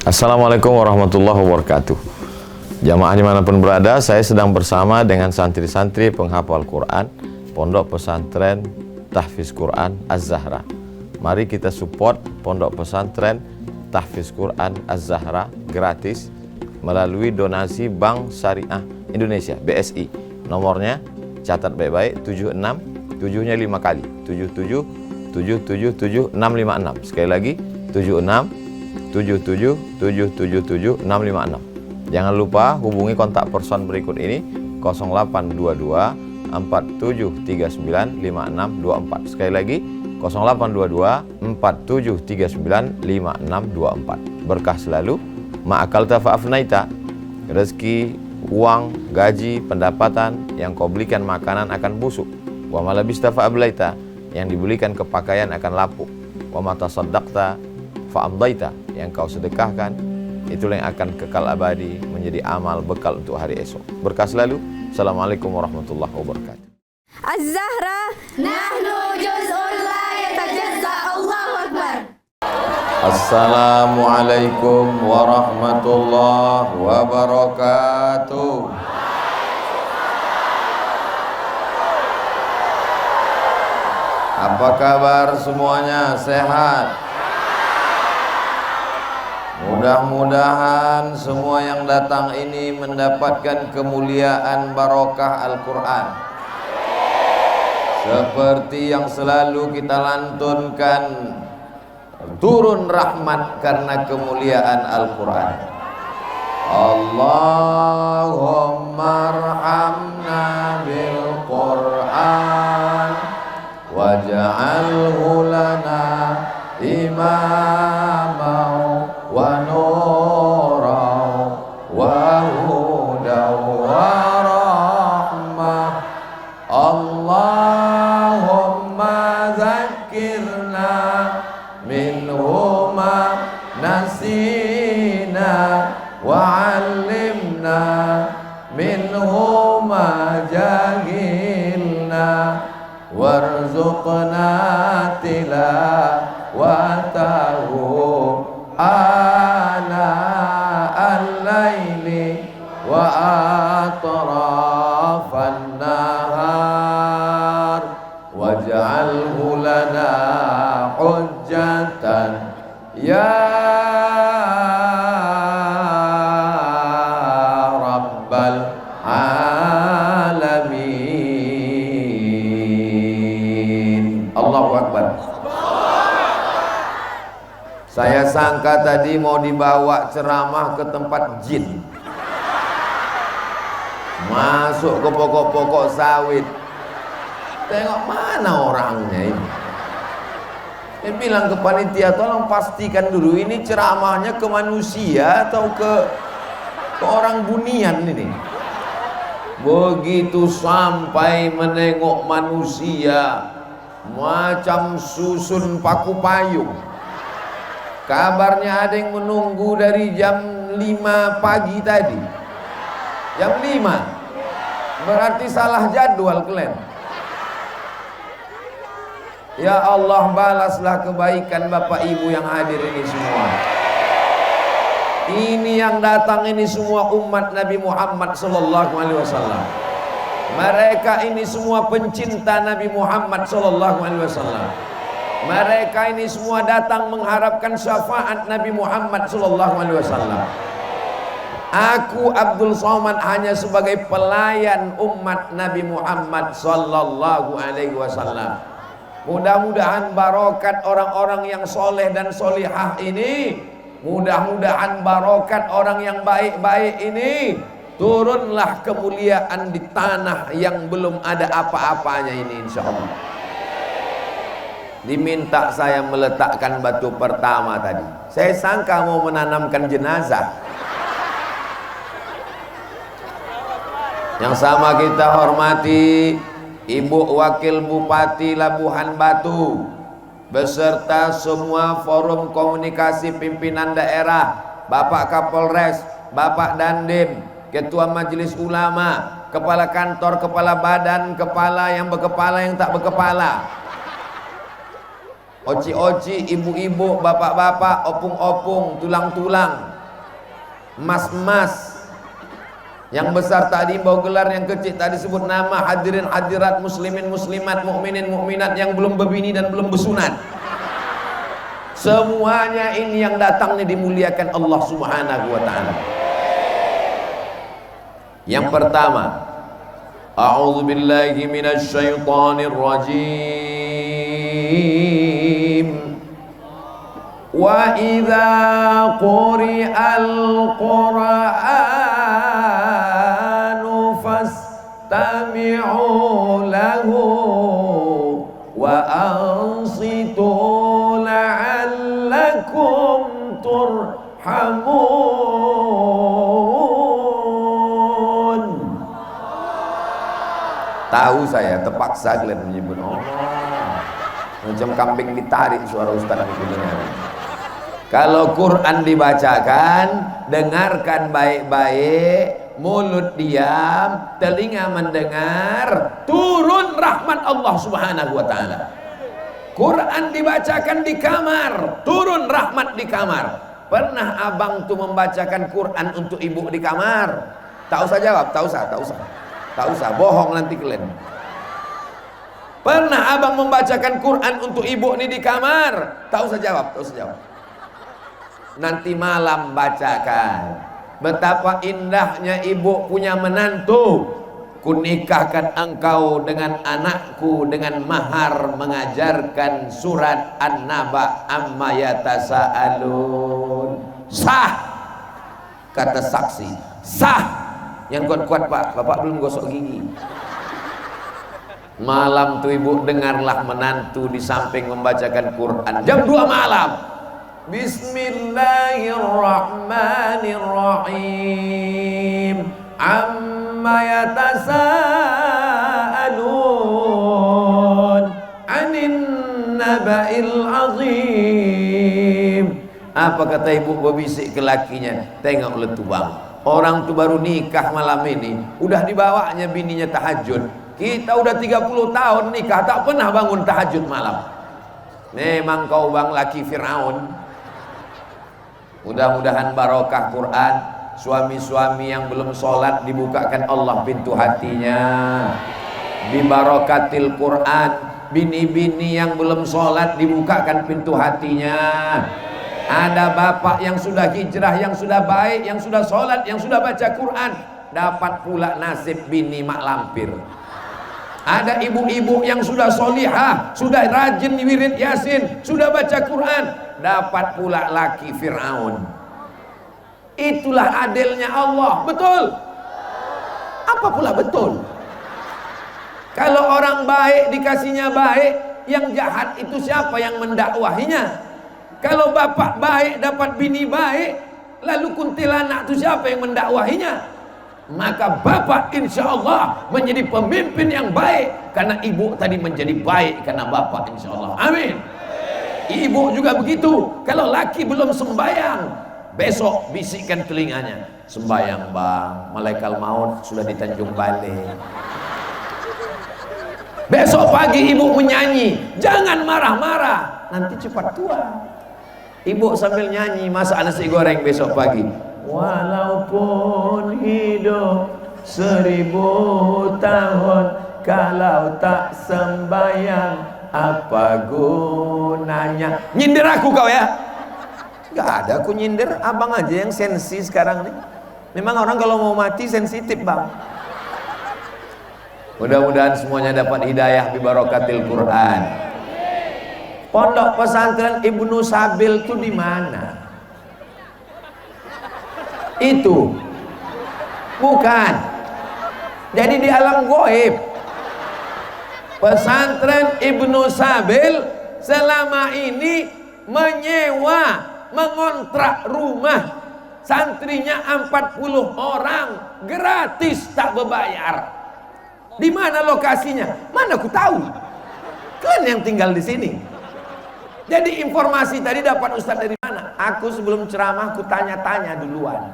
Assalamualaikum warahmatullahi wabarakatuh. Jamaah dimanapun berada, saya sedang bersama dengan santri-santri penghafal Quran Pondok Pesantren Tahfiz Quran Az-Zahra. Mari kita support Pondok Pesantren Tahfiz Quran Az-Zahra gratis melalui donasi Bank Syariah Indonesia (BSI). Nomornya catat baik-baik, 76 7-nya 5 kali, 77 777 656. Sekali lagi 76 77 656. Jangan lupa hubungi kontak person berikut ini 0822 4739 5624. Sekali lagi 0822 4739 5624. Berkah selalu, ma'akalta fa'afnaita. Rezeki, uang, gaji, pendapatan yang kau belikan makanan akan busuk. Wa malabista fa'ablaita, yang dibelikan kepakaian akan lapuk. Wa mata saddaqta fa'amdaita, yang kau sedekahkan itulah yang akan kekal abadi menjadi amal bekal untuk hari esok. Berkah selalu. Assalamualaikum warahmatullahi wabarakatuh. Az-Zahra nahnu juz'un la yatajazza. Allahu Akbar. Assalamualaikum warahmatullahi wabarakatuh. Apa kabar semuanya? Sehat? Mudah-mudahan semua yang datang ini mendapatkan kemuliaan barokah Al-Quran. Seperti yang selalu kita lantunkan, turun rahmat karena kemuliaan Al-Quran. Allahumma arhamna bil Quran waj'alhu lana imamau wa nurau wa hudaw wa rahmah. Allahumma zakkirna minhu ma nasina wa 'allimna minhu ma jahilna warzuqna tilawatahu ana al-laili wa atrafan nahar waj'alhu lana hujjatan ya rabbal alamin. Allahu Akbar. Saya sangka tadi mau dibawa ceramah ke tempat jin, masuk ke pokok-pokok sawit. Tengok mana orangnya ini. Dia bilang ke panitia, tolong pastikan dulu ini ceramahnya ke manusia atau ke orang bunian ini. Begitu sampai menengok manusia, macam susun paku payung. Kabarnya ada yang menunggu dari jam 5 pagi tadi. Jam 5. Berarti salah jadwal kalian. Ya Allah, balaslah kebaikan Bapak Ibu yang hadir ini semua. Ini yang datang ini semua umat Nabi Muhammad sallallahu alaihi wasallam. Mereka ini semua pencinta Nabi Muhammad sallallahu alaihi wasallam. Mereka ini semua datang mengharapkan syafaat Nabi Muhammad sallallahu alaihi wasallam. Aku Abdul Somad hanya sebagai pelayan umat Nabi Muhammad sallallahu alaihi wasallam. Mudah-mudahan barokat orang-orang yang soleh dan solihah ini, mudah-mudahan barokat orang yang baik-baik ini, turunlah kemuliaan di tanah yang belum ada apa-apanya ini insyaallah. Diminta saya meletakkan batu pertama tadi. Saya sangka mau menanamkan jenazah. Yang sama kita hormati Ibu Wakil Bupati Labuhan Batu beserta semua forum komunikasi pimpinan daerah, Bapak Kapolres, Bapak Dandim, Ketua Majelis Ulama, Kepala Kantor, Kepala Badan, Kepala yang berkepala, yang tak berkepala, oci-oci, ibu-ibu, bapak-bapak, opung-opung, tulang-tulang, mas-mas. Yang besar tadi bawa gelar, yang kecil tadi sebut nama. Hadirin hadirat, muslimin muslimat, mukminin mukminat yang belum berbini dan belum bersunat, semuanya ini yang datang nih dimuliakan Allah Subhanahu wa ta'ala. Yang pertama, a'udzu billahi minasy syaithanir rajim. Wa idza quri'al qur'anu fastami'u lahu wa ansitu la'allakum turhamun. Tahu saya terpaksa kalian menyebut Allah, macam kambing ditarik suara ustaz itu. Kalau Quran dibacakan, dengarkan baik-baik, mulut diam, telinga mendengar, turun rahmat Allah Subhanahu wa ta'ala. Quran dibacakan di kamar, turun rahmat di kamar. Pernah abang tuh membacakan Quran untuk ibu di kamar? Tak usah jawab, tak usah, bohong nanti kalian. Pernah abang membacakan Quran untuk ibu ini di kamar? Tak usah jawab. Nanti malam bacakan. Betapa indahnya ibu punya menantu. Kunikahkan engkau dengan anakku dengan mahar mengajarkan surat An-Naba amma yatasaalun. Sah, kata saksi. Sah. Yang kuat-kuat pak, bapak belum gosok gigi. Malam tuh ibu dengarlah menantu di samping membacakan Quran jam 2 malam. Bismillahirrahmanirrahim. Amma yatasaalun 'anin naba'il 'azim. Apa kata ibu berbisik ke lakinya? Tengok letu bang, orang tuh baru nikah malam ini, udah dibawanya bininya tahajud. Kita udah 30 tahun nikah, tak pernah bangun tahajud malam. Memang kau bang laki Fir'aun. Mudah-mudahan barokah Quran. Suami-suami yang belum sholat dibukakan Allah pintu hatinya. Bibarokatil Quran. Bini-bini yang belum sholat dibukakan pintu hatinya. Ada bapak yang sudah hijrah, yang sudah baik, yang sudah sholat, yang sudah baca Quran, dapat pula nasib bini mak lampir. Ada ibu-ibu yang sudah solihah, sudah rajin wirid yasin, sudah baca Quran, dapat pula laki Fir'aun. Itulah adilnya Allah. Betul? Apa pula betul? Kalau orang baik dikasihnya baik, yang jahat itu siapa yang mendakwahinya? Kalau bapak baik dapat bini baik, lalu kuntilanak itu siapa yang mendakwahinya? Maka bapak insya Allah menjadi pemimpin yang baik karena ibu tadi menjadi baik karena bapak insya Allah. Amin. Ibu juga begitu. Kalau laki belum sembayang, besok bisikkan telinganya, sembayang bang, malaikat maut sudah di Tanjung Balai. Besok pagi ibu menyanyi, jangan marah-marah, nanti cepat tua. Ibu sambil nyanyi, masak nasi goreng besok pagi. Walaupun hidup 1000 tahun, kalau tak sembayang apa gunanya? Nyindir aku kau ya? Gak ada aku nyindir, abang aja yang sensi sekarang nih. Memang orang kalau mau mati sensitif bang. Mudah-mudahan semuanya dapat hidayah bi barokatil Quran. Pondok pesantren Ibnu Sabil itu di mana? Itu bukan. Jadi di alam goib. Pesantren Ibnu Sabil selama ini menyewa, mengontrak rumah santrinya 40 orang gratis, tak berbayar. Di mana lokasinya? Mana aku tahu. Kalian yang tinggal di sini. Jadi informasi tadi dapat Ustaz dari mana? Aku sebelum ceramah aku tanya-tanya duluan.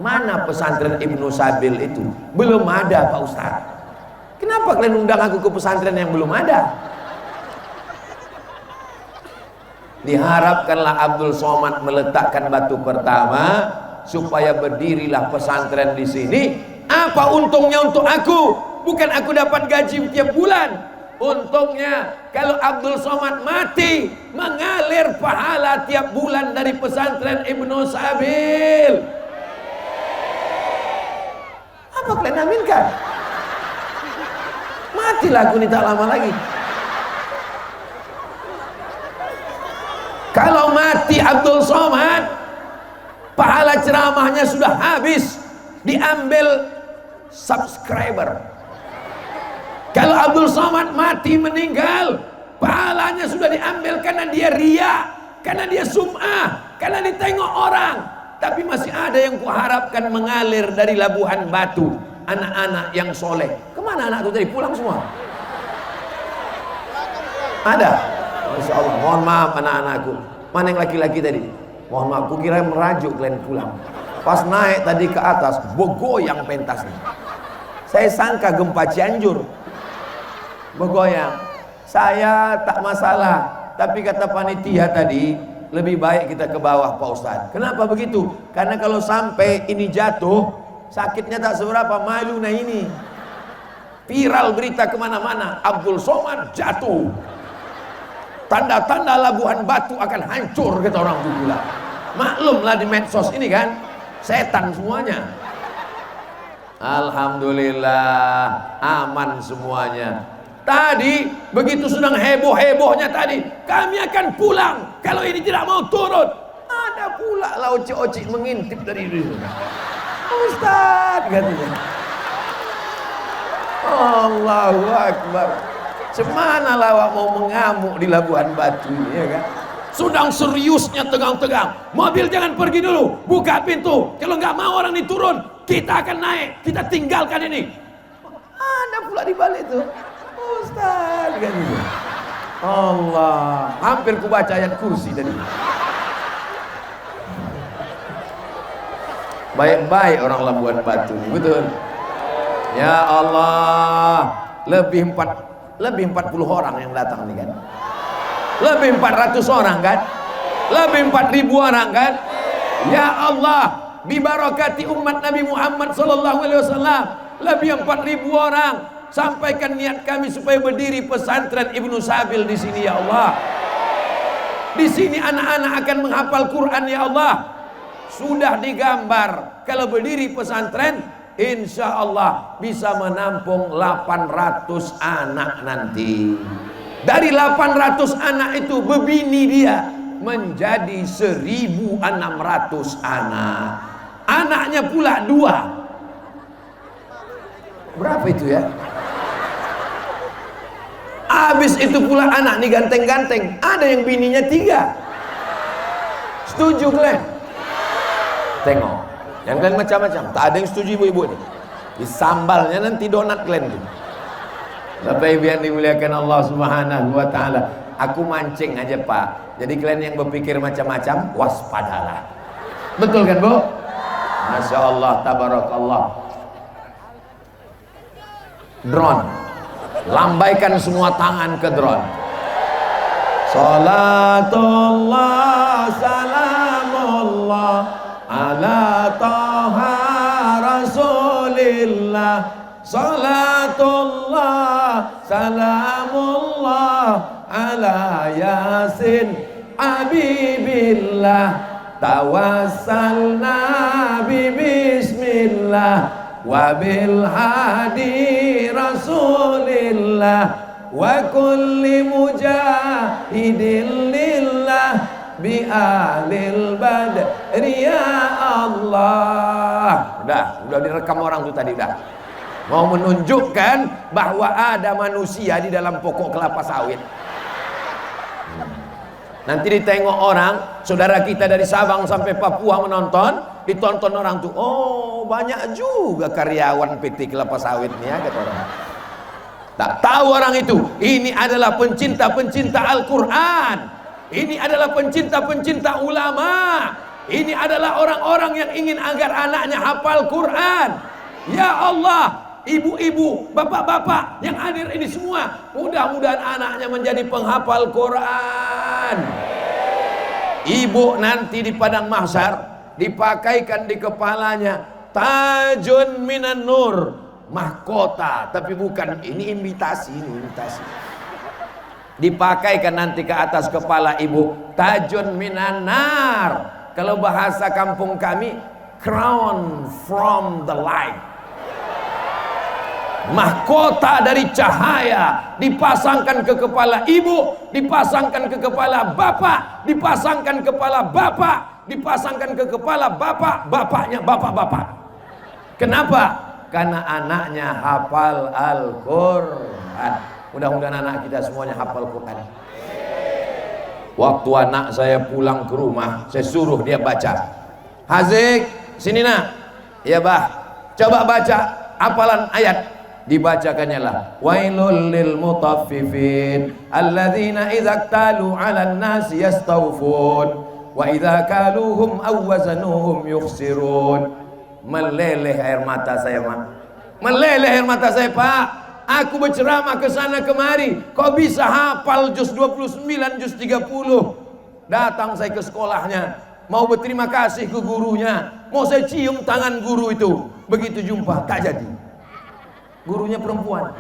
Mana pesantren Ibnu Sabil itu? Belum ada Pak Ustaz. Kenapa kalian undang aku ke pesantren yang belum ada? Diharapkanlah Abdul Somad meletakkan batu pertama, supaya berdirilah pesantren di sini. Apa untungnya untuk aku? Bukan aku dapat gaji tiap bulan. Untungnya kalau Abdul Somad mati, mengalir pahala tiap bulan dari pesantren Ibnu Sabil. Apa kalian aminkan? Matilah aku ini tak lama lagi. Kalau mati Abdul Somad, pahala ceramahnya sudah habis, diambil subscriber. Kalau Abdul Somad mati meninggal, pahalanya sudah diambil karena dia ria, karena dia sum'ah, karena ditengok orang. Tapi masih ada yang kuharapkan mengalir dari Labuhan Batu, anak-anak yang soleh. Kemana anak itu tadi? Pulang semua? Ada? Masya Allah, mohon maaf anak-anakku. Mana yang laki-laki tadi? Mohon maaf, aku kira merajuk kalian pulang. Pas naik tadi ke atas, bergoyang pentasnya. Saya sangka gempa Cianjur. Bergoyang. Saya tak masalah, tapi kata panitia tadi, lebih baik kita ke bawah Pak Ustadz. Kenapa begitu? Karena kalau sampai ini jatuh, sakitnya tak seberapa, malu nah ini. Viral berita kemana-mana, Abdul Somad jatuh. Tanda-tanda Labuhan Batu akan hancur, kata orang itu pula. Maklumlah di medsos ini kan, setan semuanya. Alhamdulillah aman semuanya. Tadi begitu sedang heboh-hebohnya tadi, kami akan pulang kalau ini tidak mau turun. Ada pula lah ocik-ocik mengintip dari itu. Ustaz katanya. Allahu Akbar. Semana lawak mau mengamuk di Labuhan Batu ini, ya kan? Sedang seriusnya tegang-tegang. Mobil jangan pergi dulu, buka pintu. Kalau nggak mau orang ini turun, kita akan naik, kita tinggalkan ini. Ada pula di balik itu. Ustaz kan itu. Allah, hampir ku baca ayat kursi tadi. Baik-baik orang Labuhan Batu, betul. Ya Allah, lebih 40 orang yang datang nih kan. Lebih 400 orang kan. Lebih 4.000 orang kan. Ya Allah, bibarakati umat Nabi Muhammad sallallahu alaihi wasallam, lebih 4.000 orang. Sampaikan niat kami supaya berdiri pesantren Ibnu Sabil di sini ya Allah. Di sini anak-anak akan menghafal Quran ya Allah. Sudah digambar kalau berdiri pesantren, insya Allah bisa menampung 800 anak nanti. Dari 800 anak itu berbini dia menjadi 1.600 anak. Anaknya pula 2. Berapa itu ya? Habis itu pula anak nih ganteng-ganteng. Ada yang bininya 3. Setuju kalian? Tengok. Yang kalian macam-macam. Tak ada yang setuju ibu-ibu nih. Di sambalnya nanti donat kalian tuh. Bapak Ibu yang dimuliakan Allah Subhanahu wa taala. Aku mancing aja, Pak. Jadi kalian yang berpikir macam-macam, waspadalah. Betul kan, Bu? Masya Allah, tabarakallah. Drone. Lambaikan semua tangan ke drone. Salatullah salamullah ala taha rasulillah. Salatullah salamullah ala yasin habibillah. Tawassalna bi bismillah wa bil hadi rasulillah wa kulli mujahidin lillah bi ahlil badri ya Allah. Udah direkam orang tuh tadi udah. Mau menunjukkan bahwa ada manusia di dalam pokok kelapa sawit. Nanti ditengok orang, saudara kita dari Sabang sampai Papua menonton, ditonton orang tuh, oh banyak juga karyawan PT kelapa sawit nih ya, kata orang. Tak tahu orang itu, ini adalah pencinta-pencinta Al-Quran. Ini adalah pencinta-pencinta ulama. Ini adalah orang-orang yang ingin agar anaknya hafal Quran. Ya Allah, ibu-ibu, bapak-bapak yang hadir ini semua, mudah-mudahan anaknya menjadi penghafal Quran. Ibu nanti di padang mahsyar dipakaikan di kepalanya tajun minan nur, mahkota, tapi bukan, ini imitasi, dipakaikan nanti ke atas kepala ibu tajun minan nar, kalau bahasa kampung kami crown from the light, mahkota dari cahaya dipasangkan ke kepala ibu, dipasangkan ke kepala bapak, dipasangkan kepala bapak, dipasangkan ke kepala bapak, bapaknya bapak-bapak. Kenapa? Karena anaknya hafal Al-Quran. Mudah-mudahan anak kita semuanya hafal Quran. Waktu anak saya pulang ke rumah, saya suruh dia baca. Hazik, sini nak. Ya bah, coba baca hafalan ayat. Dibacakannya lah, wailul lil mutaffifin alladzina idza talu 'alan nasi yastawfun wa idza kaluhum aw wazanuhum yukhsirun. Meleleh air mata saya, Mak. Meleleh air mata saya, Pak. Aku berceramah ke sana kemari, kok bisa hafal juz 29, juz 30? Datang saya ke sekolahnya, mau berterima kasih ke gurunya, mau saya cium tangan guru itu. Begitu jumpa, tak jadi. Gurunya perempuan.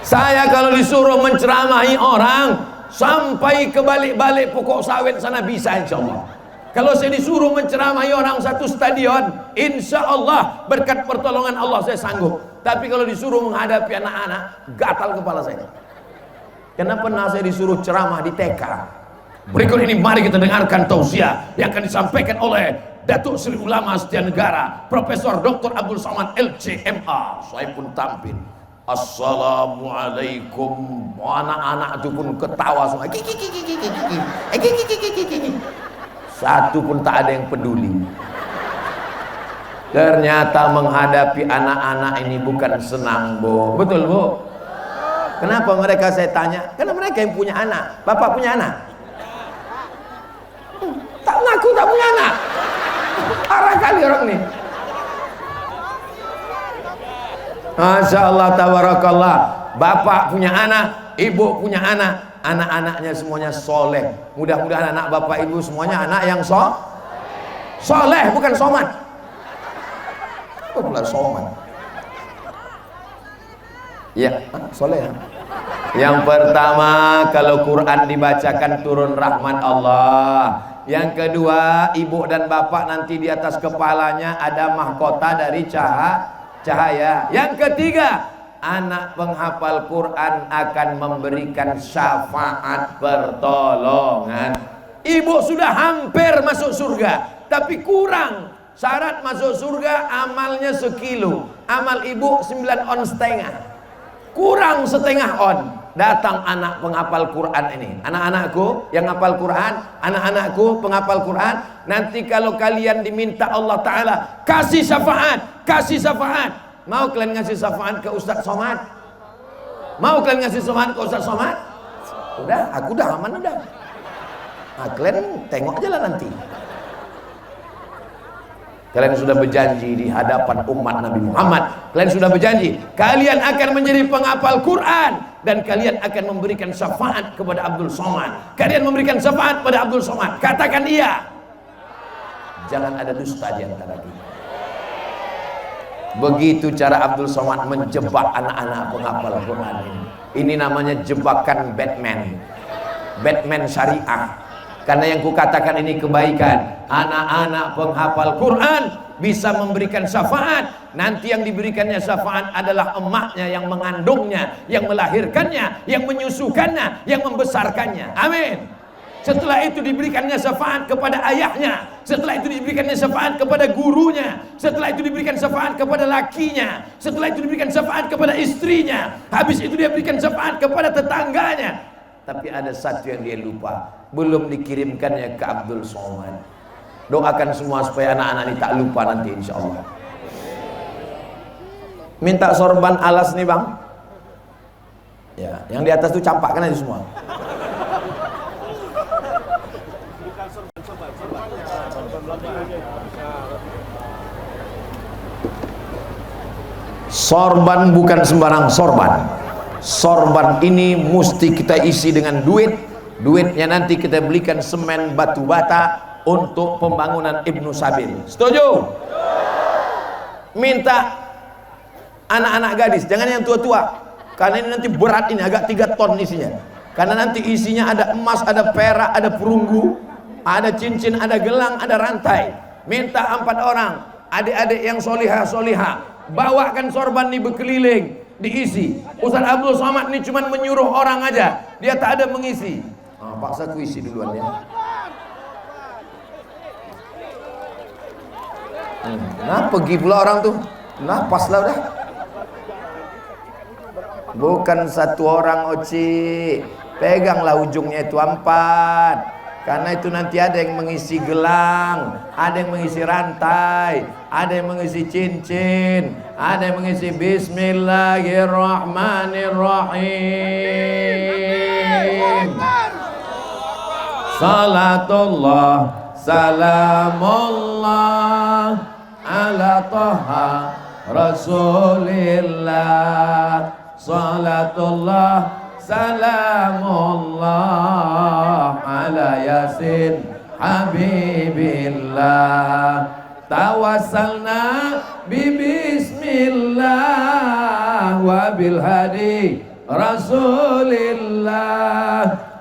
Saya kalau disuruh menceramahi orang sampai ke balik-balik pokok sawit sana bisa, insya Allah. Kalau saya disuruh menceramahi orang satu stadion, insya Allah berkat pertolongan Allah saya sanggup. Tapi kalau disuruh menghadapi anak-anak, gatal kepala saya. Karena pernah saya disuruh ceramah di TK. Berikut ini mari kita dengarkan tausiah yang akan disampaikan oleh Datuk Seri Ulama Setianegara Profesor Dr. Abdul Somad LCMA. Saya pun tampil. Assalamualaikum. Anak-anak itu pun ketawa semua. Satu pun tak ada yang peduli. Ternyata menghadapi anak-anak ini bukan senang, Bu. Betul, Bu? Kenapa mereka saya tanya? Karena mereka yang punya anak. Bapak punya anak? Tak ngaku tak punya anak. Parah kali orang nih. Masya Allah, tabarakallah. Bapak punya anak, ibu punya anak, anak-anaknya semuanya soleh. Mudah-mudahan anak bapak ibu semuanya anak yang soleh, bukan somat. Bukan somat. Ya, soleh. Yang pertama, kalau Quran dibacakan turun rahmat Allah. Yang kedua, ibu dan bapak nanti di atas kepalanya ada mahkota dari cahaya. Yang ketiga, anak penghafal Quran akan memberikan syafaat pertolongan. Ibu sudah hampir masuk surga, tapi kurang. Syarat masuk surga amalnya 1 kilo, amal ibu 9 on setengah, kurang setengah on. Datang anak penghafal Quran ini, anak-anakku yang hafal Quran, anak-anakku penghafal Quran. Nanti kalau kalian diminta Allah Ta'ala kasih syafaat, mau kalian ngasih syafaat ke Ustadz Somad? Mau kalian ngasih syafaat ke Ustadz Somad? Udah, aku udah aman udah. Nah, kalian tengok aja lah nanti. Kalian sudah berjanji di hadapan umat Nabi Muhammad. Kalian sudah berjanji, kalian akan menjadi penghafal Quran dan kalian akan memberikan syafaat kepada Abdul Somad. Kalian memberikan syafaat pada Abdul Somad. Katakan iya. Jangan ada dusta di antara kita. Begitu cara Abdul Somad menjebak anak-anak penghafal Quran ini. Ini namanya jebakan Batman syariah. Karena yang kukatakan ini kebaikan. Anak-anak penghafal Quran bisa memberikan syafaat. Nanti yang diberikannya syafaat adalah emaknya yang mengandungnya, yang melahirkannya, yang menyusukannya, yang membesarkannya. Amin. Setelah itu diberikannya syafaat kepada ayahnya. Setelah itu diberikannya syafaat kepada gurunya. Setelah itu diberikan syafaat kepada lakinya. Setelah itu diberikan syafaat kepada istrinya. Habis itu dia berikan syafaat kepada tetangganya. Tapi ada satu yang dia lupa, belum dikirimkannya ke Abdul Somad. Doakan semua supaya anak-anak ini tak lupa nanti insya Allah. Minta sorban alas nih bang. Ya, yang di atas tuh campakkan aja semua. Sorban bukan sembarang sorban. Sorban ini mesti kita isi dengan duit. Duitnya nanti kita belikan semen batu bata untuk pembangunan Ibnu Sabil. Setuju? Minta anak-anak gadis, jangan yang tua-tua, karena ini nanti berat, ini agak 3 ton isinya. Karena nanti isinya ada emas, ada perak, ada perunggu, ada cincin, ada gelang, ada rantai. Minta 4 orang adik-adik yang solihah-solihah, bawakan sorban ini berkeliling, diisi. Ustaz Abdul Somad ini cuma menyuruh orang aja, dia tak ada mengisi. Paksa ku isi duluan ya. Nah, pergi pula orang tuh. Napas lah udah. Bukan 1 orang, Oci. Peganglah ujungnya itu 4. Karena itu nanti ada yang mengisi gelang, ada yang mengisi rantai, ada yang mengisi cincin, ada yang mengisi Bismillahirrahmanirrahim. Salatullah salamullah ala Taha Rasulillah. Salatullah salamullah ala Yasin Habibillah. Tawassalna bi bismillah wa bil hadi Rasulillah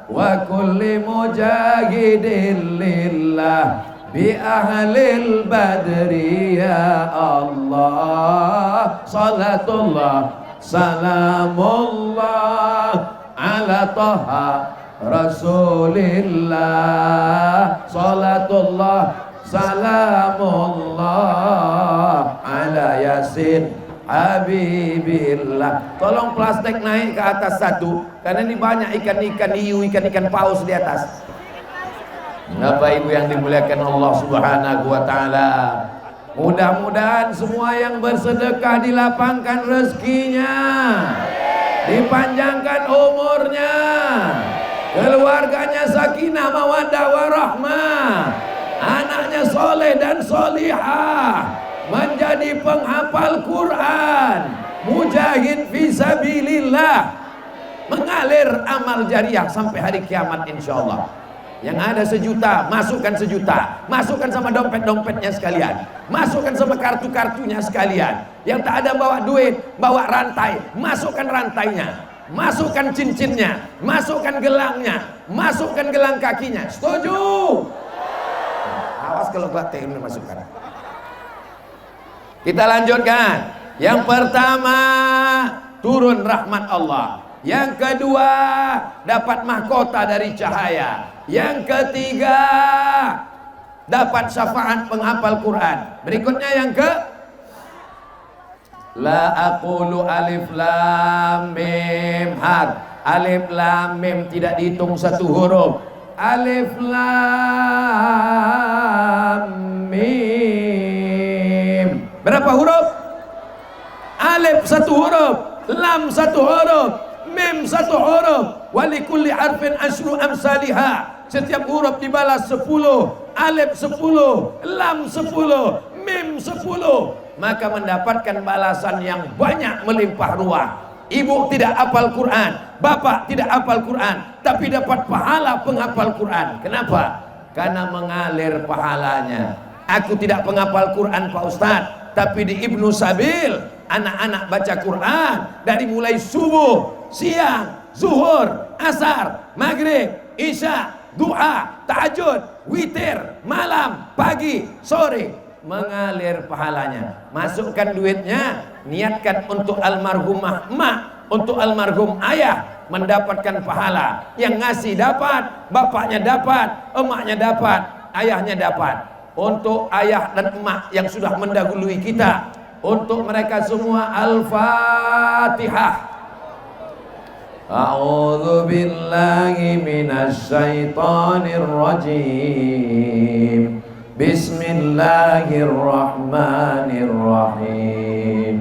wa kulli mujahidin lillah bi ahlil badri ya Allah. Salatullah salamullah ala Taha Rasulillah. Salatullah salamullah ala Yasin Habibillah. Tolong plastik naik ke atas 1, karena ini banyak ikan-ikan hiu, ikan-ikan paus di atas. Bapak Ibu yang dimuliakan Allah Subhanahu wa taala, mudah-mudahan semua yang bersedekah dilapangkan rezekinya, dipanjangkan umurnya, keluarganya sakinah mawaddah warahmah, anaknya soleh dan solihah, menjadi penghafal Quran, mujahid fisabilillah, mengalir amal jariah sampai hari kiamat insyaallah. Yang ada 1 juta, masukkan 1 juta, masukkan sama dompet-dompetnya sekalian, masukkan sama kartu-kartunya sekalian. Yang tak ada bawa duit, bawa rantai, masukkan rantainya, masukkan cincinnya, masukkan gelangnya, masukkan gelang kakinya. Setuju? Awas kalau batik ini masukkan. Kita lanjutkan. Yang pertama, turun rahmat Allah. Yang kedua, dapat mahkota dari cahaya. Yang ketiga, dapat syafaat penghafal Quran. Berikutnya yang ke la aqulu alif lam mim had. Alif lam mim tidak dihitung 1 huruf. Alif lam mim. Berapa huruf? Alif 1 huruf, lam 1 huruf, mim 1 huruf. Walikulli harfin asyru amsalihah. Setiap huruf dibalas 10, alif 10, lam 10, mim 10, maka mendapatkan balasan yang banyak melimpah ruah. Ibu tidak hafal Quran, bapak tidak hafal Quran, tapi dapat pahala penghafal Quran. Kenapa? Karena mengalir pahalanya. Aku tidak penghafal Quran Pak Ustadz, tapi di Ibnu Sabil anak-anak baca Quran dari mulai subuh, siang, zuhur, asar, maghrib, isya, duha, tahajud, witir, malam, pagi, sore, mengalir pahalanya. Masukkan duitnya, niatkan untuk almarhumah emak, untuk almarhum ayah, mendapatkan pahala. Yang ngasih dapat, bapaknya dapat, emaknya dapat, ayahnya dapat. Untuk ayah dan emak yang sudah mendahului kita, untuk mereka semua Al-Fatihah. A'udzu billahi minasy syaithanir rajim. Bismillahirrahmanirrahim.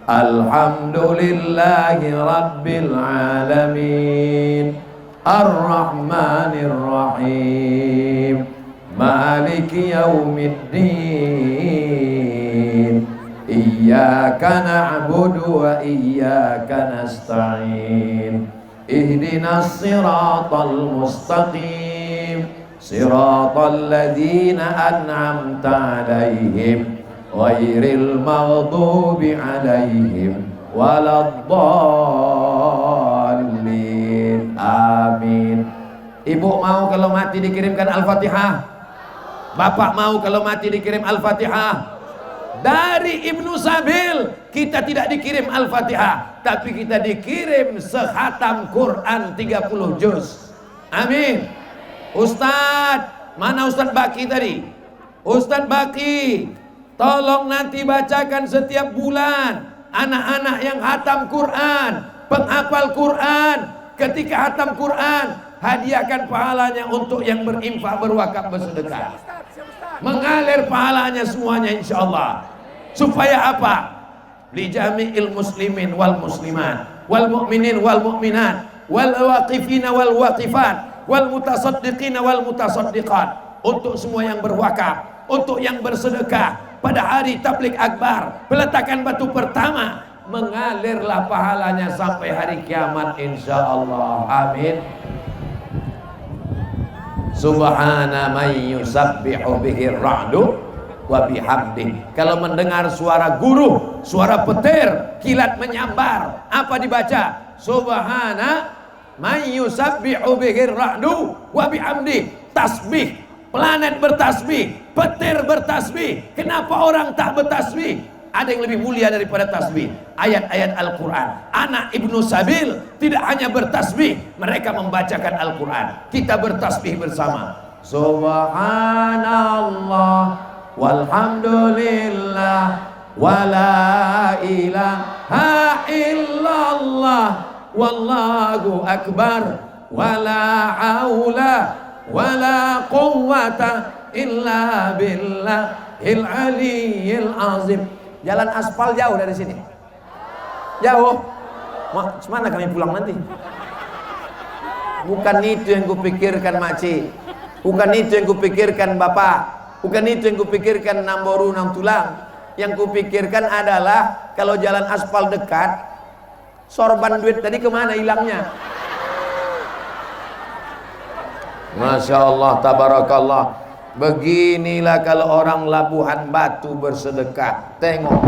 Alhamdulillahi rabbil alamin. Ar-Rahmanir Rahim. Maliki yaumiddin. Iyyaka na'budu wa iyyaka nasta'in. Ihdinas siratal mustaqim. Siratal ladzina an'amta 'alaihim ghairil maghdubi 'alaihim waladdallin. Amin. Ibu mau kalau mati dikirimkan Al-Fatihah? Bapak mau kalau mati dikirim Al-Fatihah? Dari Ibnu Sabil kita tidak dikirim Al-Fatihah, tapi kita dikirim sehatam Quran 30 juz. Amin. Ustadz, mana Ustadz Baki tadi? Ustadz Baki, tolong nanti bacakan setiap bulan anak-anak yang hatam Quran, penghafal Quran. Ketika hatam Quran, hadiahkan pahalanya untuk yang berinfak, berwakaf, bersedekah. Mengalir pahalanya semuanya insyaallah. Supaya apa? Li jami'il muslimin wal muslimat wal mu'minin wal mu'minat wal waqifina wal waqifat wal mutasaddiqina wal mutasaddiqat. Untuk semua yang berwakaf, untuk yang bersedekah pada hari tabligh akbar, peletakan batu pertama, mengalirlah pahalanya sampai hari kiamat insyaallah. Amin. Subhana man yusabbihu bihi ra'du wa bihamdi. Kalau mendengar suara guru, suara petir, kilat menyambar, apa dibaca? Subhana man yusabbihu bihi ra'du wa bihamdi. Tasbih, planet bertasbih, petir bertasbih. Kenapa orang tak bertasbih? Ada yang lebih mulia daripada tasbih. Ayat-ayat Al-Quran. Anak Ibnu Sabil tidak hanya bertasbih, mereka membacakan Al-Quran. Kita bertasbih bersama. Subhanallah walhamdulillah wala ilaha illallah wallahu akbar wala haula wala quwwata illa billahil aliyyil azim. Jalan aspal jauh dari sini. Jauh. Mana kami pulang nanti? Bukan itu yang kupikirkan makcik. Bukan itu yang kupikirkan bapak. Bukan itu yang kupikirkan namboru nang tulang. Yang kupikirkan adalah kalau jalan aspal dekat, sorban duit tadi kemana hilangnya? Masya Allah, tabarakallah. Beginilah kalau orang Labuhan Batu bersedekah. Tengok,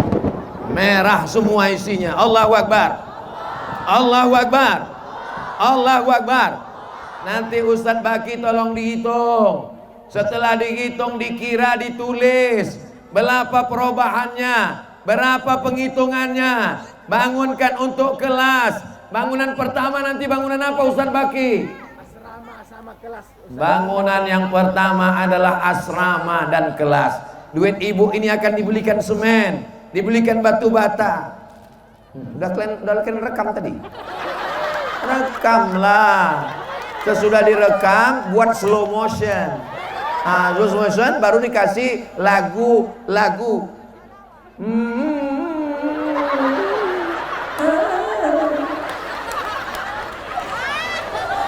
merah semua isinya. Allahu Akbar, Allahu Akbar, Allahu Akbar. Nanti Ustadz Baki tolong dihitung. Setelah dihitung, dikira, ditulis berapa perubahannya, berapa penghitungannya. Bangunkan untuk kelas. Bangunan pertama nanti bangunan apa Ustadz Baki? Bangunan yang pertama adalah asrama dan kelas. Duit ibu ini akan dibelikan semen, dibelikan batu bata. Udah kalian rekam tadi? Rekamlah. Sesudah direkam, buat slow motion. Slow motion baru dikasih lagu-lagu.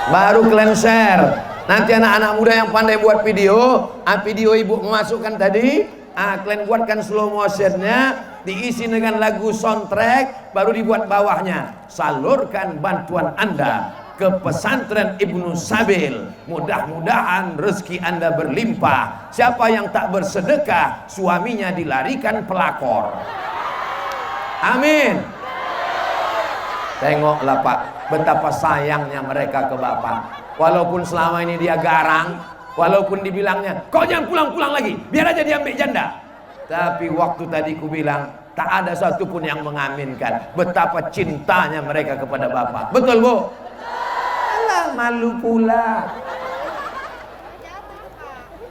Baru kalian share. Nanti anak-anak muda yang pandai buat video, video ibu memasukkan tadi, kalian buatkan slow motionnya, diisi dengan lagu soundtrack, baru dibuat bawahnya. Salurkan bantuan Anda ke pesantren Ibnu Sabil. Mudah-mudahan rezeki Anda berlimpah. Siapa yang tak bersedekah, suaminya dilarikan pelakor. Amin. Tengoklah Pak, betapa sayangnya mereka ke Bapak. Walaupun selama ini dia garang, walaupun dibilangnya, kau jangan pulang-pulang lagi, biar aja dia ambil janda. Tapi waktu tadi ku bilang, tak ada satupun yang mengaminkan betapa cintanya mereka kepada Bapak. Betul Bu? Alah, malu pula.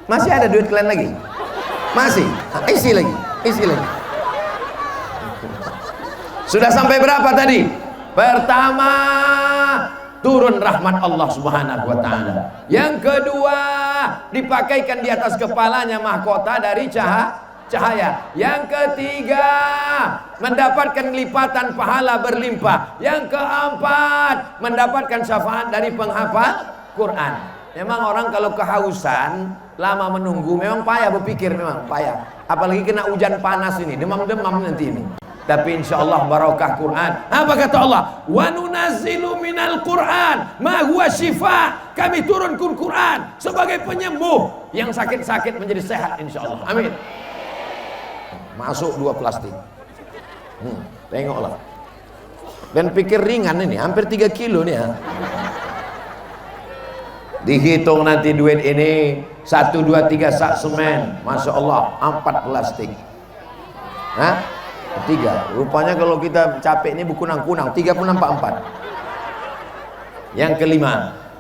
Masih ada duit kalian lagi? Masih? Isi lagi, isi lagi. Sudah sampai berapa tadi? Pertama, turun rahmat Allah Subhanahu wa ta'ala. Yang kedua, dipakaikan di atas kepalanya mahkota dari cahaya. Yang ketiga, mendapatkan lipatan pahala berlimpah. Yang keempat, mendapatkan syafaat dari penghafal Quran. Memang orang kalau kehausan, lama menunggu, memang payah berpikir, memang payah. Apalagi kena hujan panas ini, demam-demam nanti ini. tapi insya Allah barakah Quran. Apa kata Allah? Wa nunazzilu minal Quran ma huwa syifa. Kami turunkan Quran sebagai penyembuh, yang sakit-sakit menjadi sehat insya Allah. Amin. Masuk 2 plastik. Tengoklah. Dan pikir ringan ini, hampir 3 kilo nih ya. Dihitung nanti duit ini 1, 2, 3 sak semen, Masya Allah 4 plastik. Hah? 3. Rupanya kalau kita capek ini kunang-kunang 3 pun nampak 4.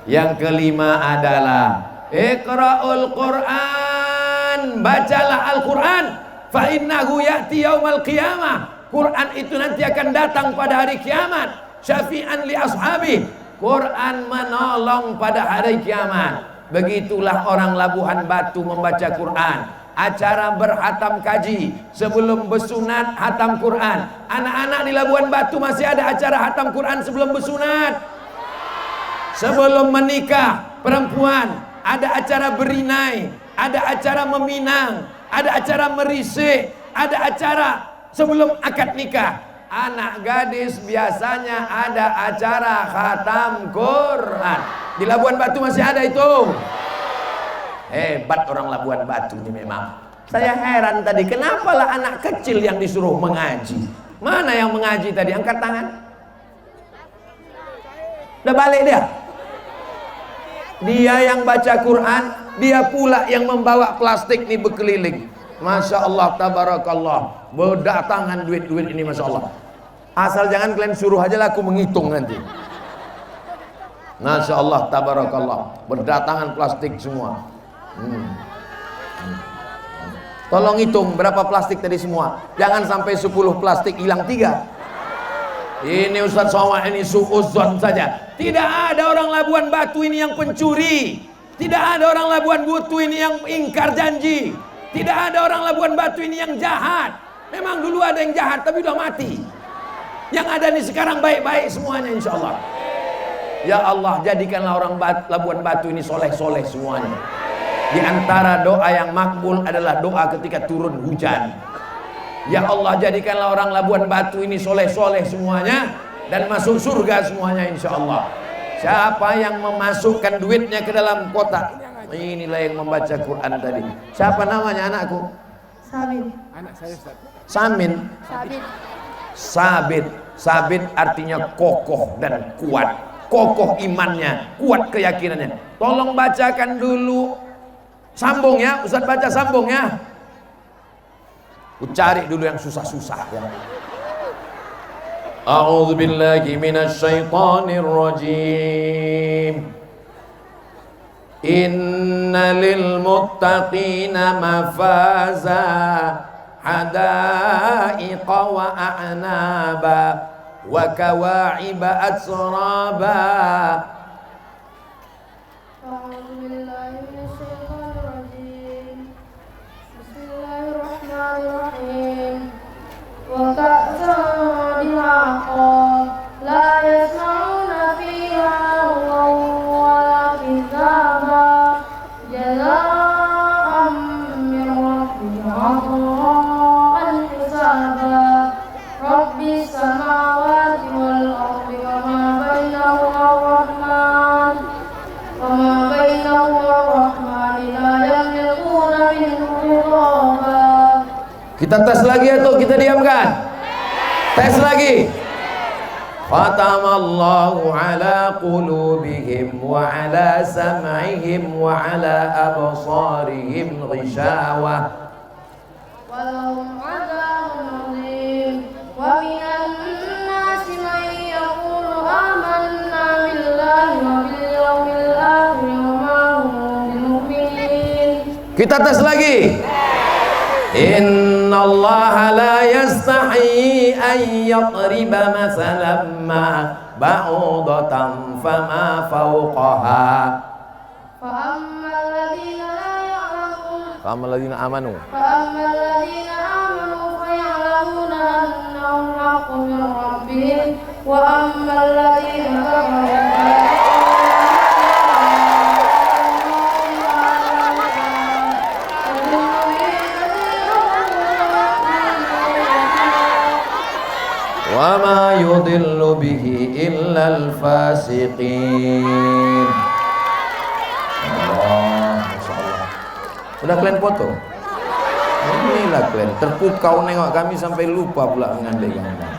Yang kelima adalah Iqra'ul Quran, bacalah Al-Quran, fa innahu ya'ti yaumal qiyamah. Quran itu nanti akan datang pada hari kiamat, syafi'an li ashabi. Quran menolong pada hari kiamat. Begitulah orang Labuhan Batu membaca Quran. Acara berhatam kaji, sebelum bersunat hatam Quran. Anak-anak di Labuhan Batu masih ada acara hatam Quran sebelum bersunat. Sebelum menikah perempuan ada acara berinai, ada acara meminang, ada acara merisik, ada acara sebelum akad nikah. Anak gadis biasanya ada acara khatam Quran. Di Labuan Batu masih ada itu. Hebat orang Labuan Batu ini memang. Saya heran tadi, kenapalah anak kecil yang disuruh mengaji? Mana yang mengaji tadi? Angkat tangan. Udah balik dia. Dia yang baca Quran, dia pula yang membawa plastik nih berkeliling. Masya Allah, tabarakallah. Berdatangan duit-duit ini, Masya Allah. Asal jangan kalian suruh aja lah, aku menghitung nanti. Masya Allah, tabarakallah. Berdatangan plastik semua. Tolong hitung berapa plastik tadi semua. Jangan sampai 10 plastik hilang 3. Ini Ustaz Somad ini suuzon saja. Tidak ada orang Labuan Batu ini yang pencuri. Tidak ada orang Labuan Batu ini yang ingkar janji. Tidak ada orang Labuan Batu ini yang jahat. Memang dulu ada yang jahat tapi udah mati. Yang ada nih sekarang baik-baik semuanya insya Allah. Ya Allah, jadikanlah orang Labuan Batu ini soleh-soleh semuanya. Di antara doa yang makbul adalah doa ketika turun hujan. Ya Allah, jadikanlah orang Labuan Batu ini soleh-soleh semuanya dan masuk surga semuanya insya Allah. Siapa yang memasukkan duitnya ke dalam kotak, inilah yang membaca Quran tadi. Siapa namanya anakku? Sabit. Anak saya Ustaz. Samin. Sabit. Sabit. Sabit artinya kokoh dan kuat. Kokoh imannya, kuat keyakinannya. Tolong bacakan dulu. Sambung ya, Ustaz baca sambung ya. Ku cari dulu yang susah-susah ya. A'udzu billahi minasy syaithanir rajim. Inna lil muttaqina mafaza hadaiqa wa a'naba wa kawa'iba atsraba. A'udzu billahi minasyaitonir rajim. Bismillahirrahmanirrahim. Wa ka'san dihaqa la yasma'una fiha lagwan wa la kizaba jazaa'an min rabbihim 'ata'an hisaba. Rabbis samawati wal ardi wa ma bainahuma ar-rahman wa ma bainahuma ar-rahman la yamlikuna minhu khitaba. Kita tes lagi atau kita diamkan? Tes lagi. Khatamallahu ala qulubihim wa ala sam'ihim wa ala absarihim ghishawah. Walahum 'adzabun 'adzim. Wa minan nasi man yaqulu amanna billahi wa bil yawmil akhir wa ma hum bimu'minin. Kita tes lagi. Innallaha la yastahi an yadriba masalan ma ba'udatan fama fawqaha. فأما الذين لا يعلمون Fa'amal ladzina amanu فأما الذين آمنوا فيعلمون أنه الحق من ربهم وأما الذين كفروا bihi illal fasiqin. Allah, Masya Allah. Udah kalian foto? Inilah kalian terpukau nengok kami sampai lupa pula mengandai gambar.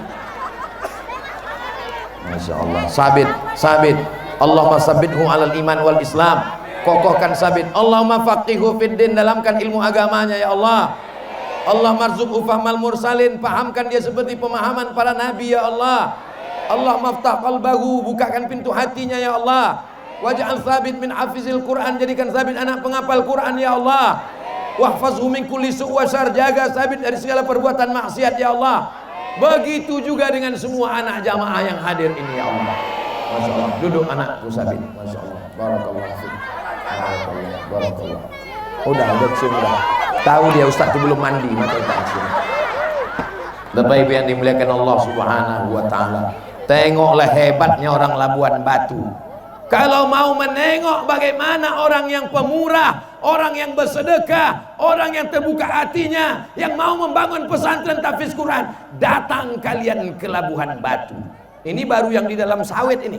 Masya Allah. Sabit. Allahumma sabithu alal iman wal Islam. Kokohkan sabit. Allahumma faqihu fiddin, dalamkan ilmu agamanya ya Allah. Allah marzuqhu fahmal mursalin, pahamkan dia seperti pemahaman para nabi ya Allah. Allah maftah qalbahu, bukakan pintu hatinya ya Allah. Waj'al sabit min hafizil Quran, jadikan sabit anak penghafal Quran ya Allah. Wahfazhu min kulli su' wa syarr, jaga sabit dari segala perbuatan maksiat ya Allah. Begitu juga dengan semua anak jamaah yang hadir ini ya Allah. Masya Allah. Duduk anakku sabit. Masya Allah. Barakallah fiik. Barakallah. Udah sudah. Tahu dia ustaz itu belum mandi, maka tak. Bapak Ibu yang dimuliakan Allah Subhanahu wa taala. Tengoklah hebatnya orang Labuan Batu. Kalau mau menengok bagaimana orang yang pemurah, orang yang bersedekah, orang yang terbuka hatinya, yang mau membangun pesantren tahfiz Quran, datang kalian ke Labuan Batu. Ini baru yang di dalam sawit ini.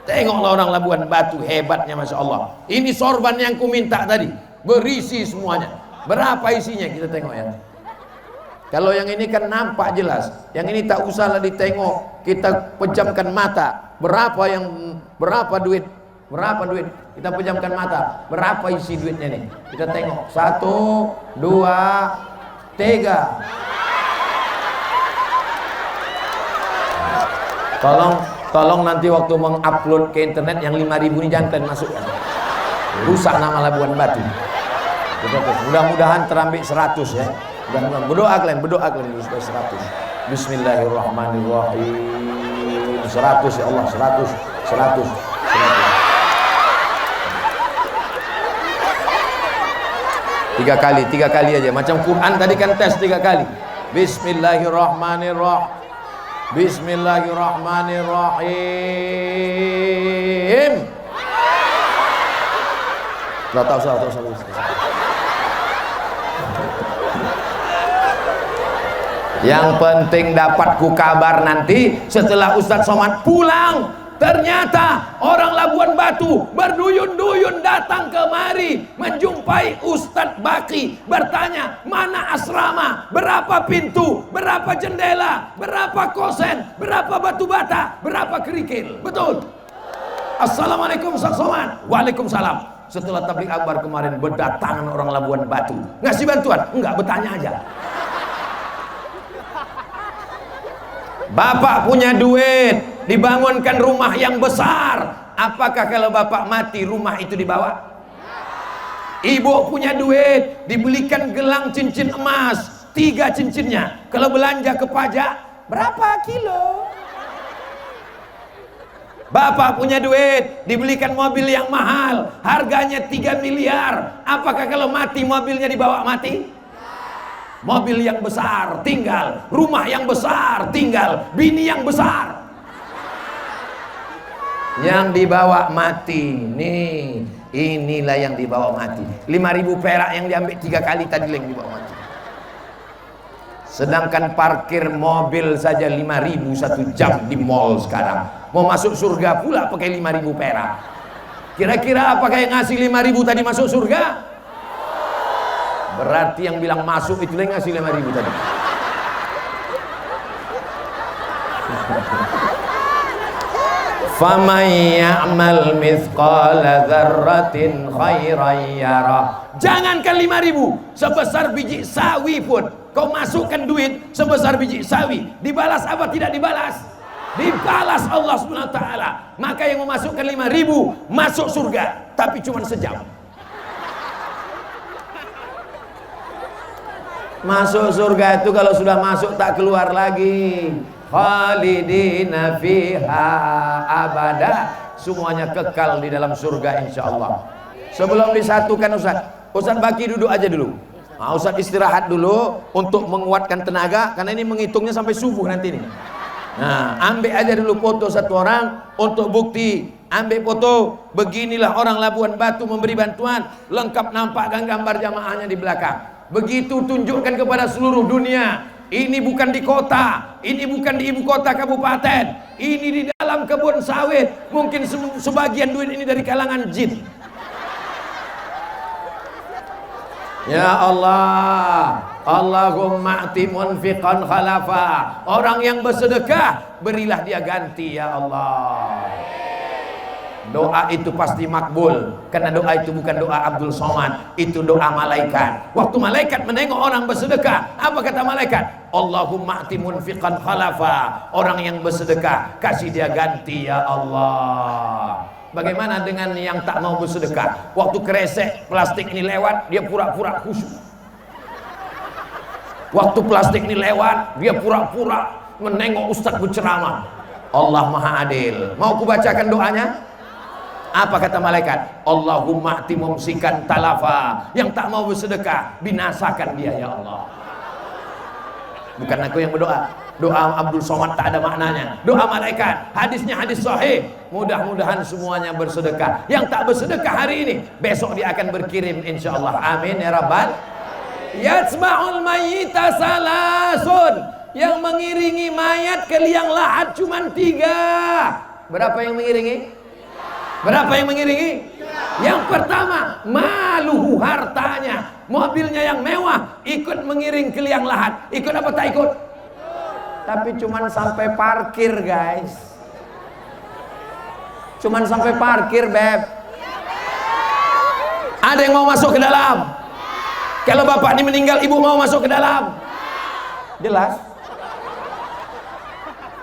Tengoklah orang Labuan Batu, hebatnya Masya Allah. Ini sorban yang ku minta tadi, berisi semuanya. Berapa isinya kita tengok ya. Kalau yang ini kan nampak jelas, yang ini tak usahlah ditengok, kita pejamkan mata. Berapa duit? Berapa duit? Kita pejamkan mata. Berapa isi duitnya nih? Kita tengok. 1, 2, 3. Tolong nanti waktu mengupload ke internet yang 5.000 ini jangan kalian masukkan. Rusak nama Labuan Batu. Mudah-mudahan terambil 100 ya. Mudah-mudahan berdoa kalian supaya 100. Bismillahirrahmanirrahim. 100 ya Allah, 100. 3 kali aja. Macam Quran tadi kan tes 3 kali. Bismillahirrahmanirrahim. Bismillahirrahmanirrahim. Tahu. Yang penting dapat ku kabar nanti setelah Ustadz Somad pulang, ternyata orang Labuan Batu berduyun-duyun datang kemari menjumpai Ustadz Baki, bertanya mana asrama, berapa pintu, berapa jendela, berapa kosen, berapa batu bata, berapa kerikil. Betul? Assalamualaikum Ustadz Somad. Waalaikumsalam. Setelah tabligh akbar kemarin berdatangan orang Labuan Batu, ngasih bantuan? Enggak, bertanya aja. Bapak punya duit, dibangunkan rumah yang besar. Apakah kalau bapak mati rumah itu dibawa? Ibu punya duit, dibelikan gelang cincin emas 3 cincinnya. Kalau belanja ke pajak berapa kilo? Bapak punya duit, dibelikan mobil yang mahal, harganya 3 miliar. Apakah kalau mati mobilnya dibawa mati? Mobil yang besar tinggal, rumah yang besar tinggal, bini yang besar. Yang dibawa mati. Nih, inilah yang dibawa mati. 5.000 perak yang diambil 3 kali tadi yang dibawa mati. Sedangkan parkir mobil saja 5.000 1 jam di mall sekarang. Mau masuk surga pula pakai 5.000 perak. Kira-kira apakah yang ngasih 5.000 tadi masuk surga? Berarti yang bilang masuk itu yang ngasih 5.000 tadi. Faman ya'mal mithqala dzarratin khairan yara. Jangankan 5.000, sebesar biji sawi pun kau masukkan duit sebesar biji sawi, dibalas apa tidak dibalas? Dibalas Allah Subhanahu wa taala. Maka yang memasukkan 5.000 masuk surga, tapi cuma sejam. Masuk surga itu kalau sudah masuk tak keluar lagi. Khalidina fiha abada. Semuanya kekal di dalam surga insyaallah. Sebelum disatukan Ustaz Baki duduk aja dulu. Nah, Ustaz istirahat dulu untuk menguatkan tenaga karena ini menghitungnya sampai subuh nanti nih. Nah, ambil aja dulu foto satu orang untuk bukti. Ambil foto. Beginilah orang Labuan Batu memberi bantuan. Lengkap nampak kan gambar jamaahnya di belakang. Begitu tunjukkan kepada seluruh dunia Ini bukan di kota, ini bukan di ibu kota kabupaten, ini di dalam kebun sawit. Mungkin sebagian duit ini dari kalangan jin. Ya Allah, Allahumma ati munfiqan khalafa. Orang yang bersedekah, berilah dia ganti ya Allah. Doa itu pasti makbul, karena doa itu bukan doa Abdul Somad, itu doa malaikat. Waktu malaikat menengok orang bersedekah, apa kata malaikat? Allahumma ati munfiqan khalafa. Orang yang bersedekah, kasih dia ganti ya Allah. Bagaimana dengan yang tak mau bersedekah? Waktu kresek plastik ini lewat, dia pura-pura khusyuk. Waktu plastik ini lewat, dia pura-pura menengok ustaz berceramah. Allah Maha Adil. Mau kubacakan doanya? Apa kata malaikat? Allahumma ati mumsikan talafa. Yang tak mau bersedekah, binasakan dia ya Allah. Bukan aku yang berdoa. Doa Abdul Somad tak ada maknanya. Doa malaikat. Hadisnya hadis sahih. Mudah-mudahan semuanya bersedekah. Yang tak bersedekah hari ini, besok dia akan berkirim insyaallah. Amin ya rabbal. Yatsma'ul mayyita salasun. Yang mengiringi mayat ke liang lahat cuma 3. Berapa yang mengiringi? Berapa yang mengiringi? Yang pertama, maluhu, hartanya. Mobilnya yang mewah ikut mengiring ke liang lahat. Ikut apa tak ikut? Tapi cuman sampai parkir guys. Cuman sampai parkir beb. Ada yang mau masuk ke dalam? Kalau bapak ini meninggal, ibu mau masuk ke dalam? Jelas?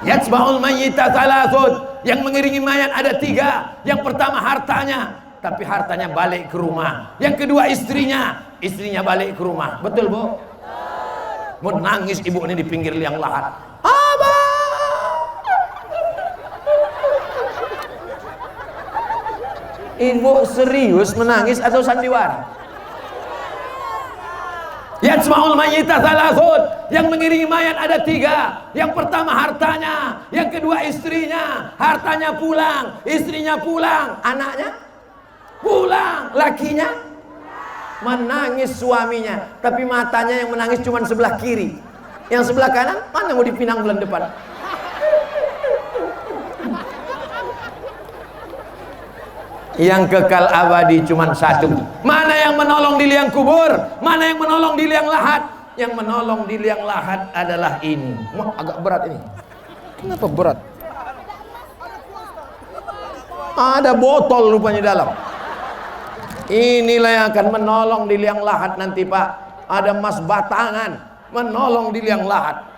Yatsba'ul mayyita thalathun. Yang mengiringi mayat ada 3. Yang pertama hartanya, tapi hartanya balik ke rumah. Yang kedua istrinya, istrinya balik ke rumah. Betul bu? Mau nangis ibu ini di pinggir liang lahat. Ibu serius menangis atau sandiwara? Yatsma'ul mayyita thalathun. Yang mengiringi mayat ada 3. Yang pertama hartanya, yang kedua istrinya. Hartanya pulang, istrinya pulang, anaknya pulang, lakinya menangis suaminya, tapi matanya yang menangis cuma sebelah kiri. Yang sebelah kanan mana mau dipinang bulan depan. Yang kekal abadi cuma 1. Mana yang menolong di liang kubur? Mana yang menolong di liang lahat? Yang menolong di liang lahat adalah ini. Agak berat ini. Kenapa berat? Ada botol rupanya dalam. Inilah yang akan menolong di liang lahat nanti Pak. Ada emas batangan menolong di liang lahat.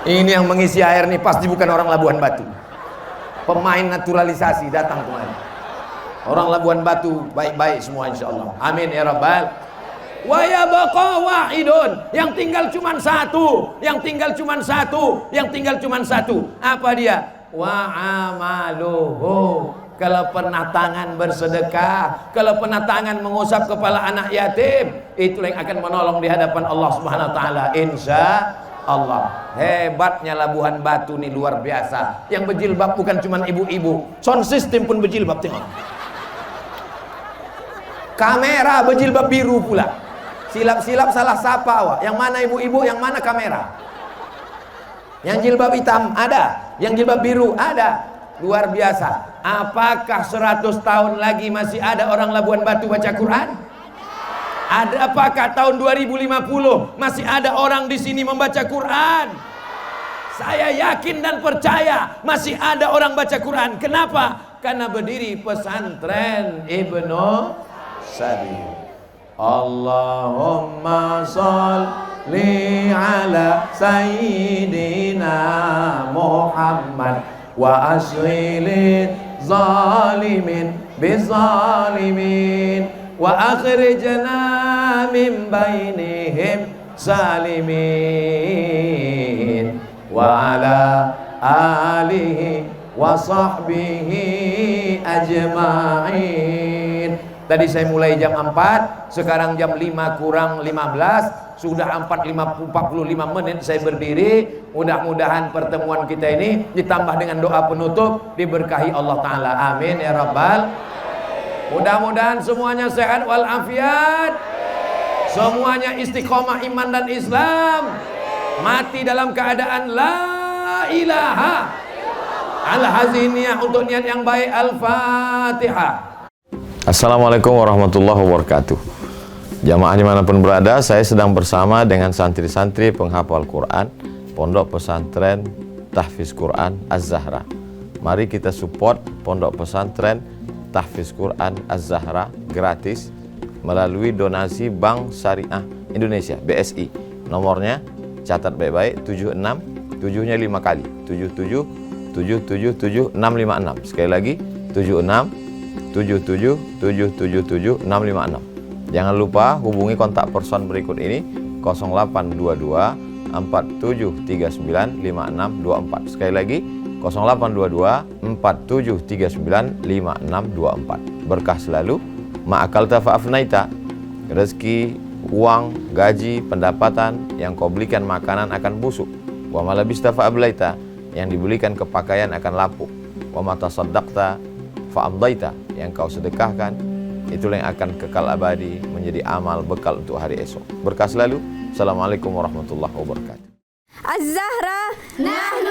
Ini yang mengisi air nih pasti bukan orang Labuan Batu. Pemain naturalisasi datang kemarin. Orang Labuan Batu baik-baik semua insyaallah. Amin ya rabbal. Wa yabqa wahidun. Yang tinggal cuma 1. Yang tinggal cuma 1. Yang tinggal cuma 1. Apa dia? Wa amaluhu. Kalau pernah tangan bersedekah, kalau pernah tangan mengusap kepala anak yatim, itulah yang akan menolong di hadapan Allah Subhanahu wa taala insyaallah. Hebatnya Labuhan Batu nih luar biasa. Yang berjilbab bukan cuma ibu-ibu, sound system pun berjilbab, tengok. Kamera berjilbab biru pula. Silap-silap salah sapa awak. Yang mana ibu-ibu, yang mana kamera? Yang jilbab hitam ada, yang jilbab biru ada. Luar biasa. Apakah 100 tahun lagi masih ada orang Labuan Batu baca Quran? Ada apakah tahun 2050 masih ada orang di sini membaca Quran? Saya yakin dan percaya masih ada orang baca Quran. Kenapa? Karena berdiri pesantren Ibnu Sabil. Allahumma sholli ala sayyidina Muhammad wa aslil zalimin bizalimin wa akhrijna min bainihim salimin wa ala alihi wa sahbihi ajma'in. Tadi saya mulai jam 4, sekarang jam 5 kurang 15, sudah 45 menit saya berdiri. Mudah-mudahan pertemuan kita ini ditambah dengan doa penutup diberkahi Allah Ta'ala. Amin ya rabbal. Mudah-mudahan semuanya sehat walafiat, semuanya istiqomah iman dan Islam, mati dalam keadaan la ilaha al-haziniyah. Untuk niat yang baik, Al-Fatihah. Assalamualaikum warahmatullahi wabarakatuh. Jamaah dimanapun berada, saya sedang bersama dengan santri-santri penghafal Quran Pondok Pesantren Tahfiz Quran Az-Zahra. Mari kita support Pondok Pesantren Tahfiz Quran Az-Zahra gratis melalui donasi Bank Syariah Indonesia (BSI). Nomornya catat baik-baik, 76 7-nya 5 kali, 77 777 656. Sekali lagi, 76 77 777 656. Jangan lupa hubungi kontak person berikut ini, 0822 4739 5624. Sekali lagi, 0822 4739 5624. Berkah selalu, ma'akalta fa'afnaita. Rezeki, uang, gaji, pendapatan yang kau belikan makanan akan busuk. Wa malabista fa'ablaita, yang dibelikan kepakaian akan lapuk. Wa matasaddaqta fa'amdaita, yang kau sedekahkan itulah yang akan kekal abadi menjadi amal bekal untuk hari esok. Berkah selalu. Assalamualaikum warahmatullahi wabarakatuh. Az-Zahra, nahnu